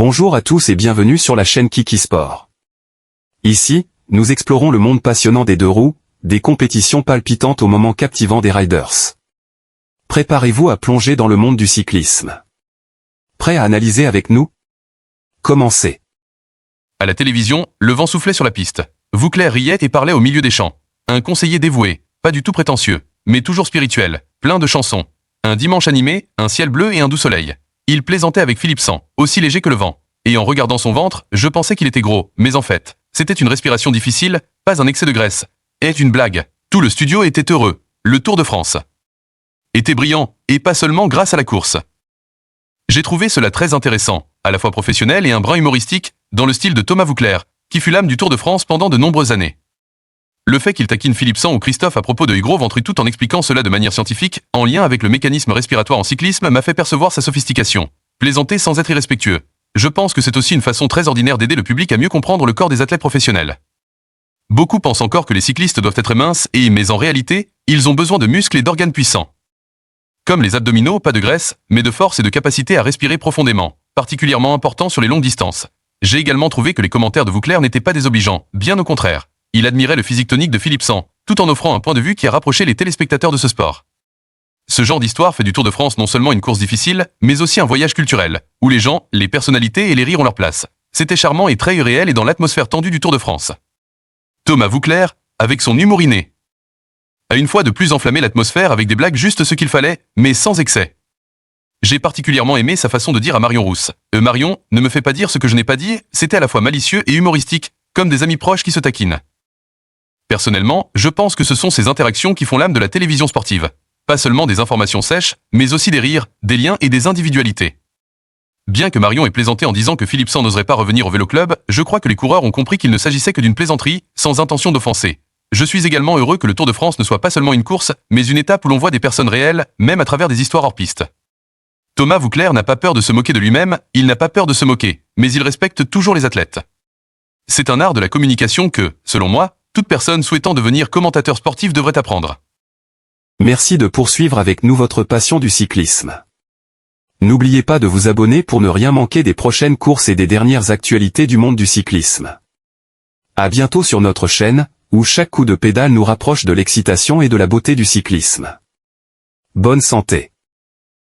Bonjour à tous et bienvenue sur la chaîne Kiki Sport. Ici, nous explorons le monde passionnant des deux roues, des compétitions palpitantes aux moments captivants des riders. Préparez-vous à plonger dans le monde du cyclisme. Prêt à analyser avec nous? Commencez. À la télévision, le vent soufflait sur la piste. Voukler riait et parlait au milieu des champs. Un conseiller dévoué, pas du tout prétentieux, mais toujours spirituel, plein de chansons. Un dimanche animé, un ciel bleu et un doux soleil. Il plaisantait avec Philippe Sang, aussi léger que le vent. Et en regardant son ventre, je pensais qu'il était gros, mais en fait, c'était une respiration difficile, pas un excès de graisse. Et une blague. Tout le studio était heureux. Le Tour de France était brillant, et pas seulement grâce à la course. J'ai trouvé cela très intéressant, à la fois professionnel et un brin humoristique, dans le style de Thomas Voukler, qui fut l'âme du Tour de France pendant de nombreuses années. Le fait qu'il taquine Philippe Sang ou Christophe à propos de gros ventre tout en expliquant cela de manière scientifique, en lien avec le mécanisme respiratoire en cyclisme, m'a fait percevoir sa sophistication. Plaisanter sans être irrespectueux. Je pense que c'est aussi une façon très ordinaire d'aider le public à mieux comprendre le corps des athlètes professionnels. Beaucoup pensent encore que les cyclistes doivent être minces mais en réalité, ils ont besoin de muscles et d'organes puissants. Comme les abdominaux, pas de graisse, mais de force et de capacité à respirer profondément, particulièrement important sur les longues distances. J'ai également trouvé que les commentaires de Voukler n'étaient pas désobligeants, bien au contraire. Il admirait le physique tonique de Philippe Sang, tout en offrant un point de vue qui a rapproché les téléspectateurs de ce sport. Ce genre d'histoire fait du Tour de France non seulement une course difficile, mais aussi un voyage culturel, où les gens, les personnalités et les rires ont leur place. C'était charmant et très irréel et dans l'atmosphère tendue du Tour de France. Thomas Voukler, avec son humour inné, a une fois de plus enflammé l'atmosphère avec des blagues juste ce qu'il fallait, mais sans excès. J'ai particulièrement aimé sa façon de dire à Marion Rousse. Marion, ne me fais pas dire ce que je n'ai pas dit, c'était à la fois malicieux et humoristique, comme des amis proches qui se taquinent. Personnellement, je pense que ce sont ces interactions qui font l'âme de la télévision sportive. Pas seulement des informations sèches, mais aussi des rires, des liens et des individualités. Bien que Marion ait plaisanté en disant que Philippe Sang n'oserait pas revenir au Vélo Club, je crois que les coureurs ont compris qu'il ne s'agissait que d'une plaisanterie, sans intention d'offenser. Je suis également heureux que le Tour de France ne soit pas seulement une course, mais une étape où l'on voit des personnes réelles, même à travers des histoires hors piste. Thomas Voukler n'a pas peur de se moquer de lui-même, il n'a pas peur de se moquer, mais il respecte toujours les athlètes. C'est un art de la communication que, selon moi, toute personne souhaitant devenir commentateur sportif devrait apprendre. Merci de poursuivre avec nous votre passion du cyclisme. N'oubliez pas de vous abonner pour ne rien manquer des prochaines courses et des dernières actualités du monde du cyclisme. À bientôt sur notre chaîne, où chaque coup de pédale nous rapproche de l'excitation et de la beauté du cyclisme. Bonne santé.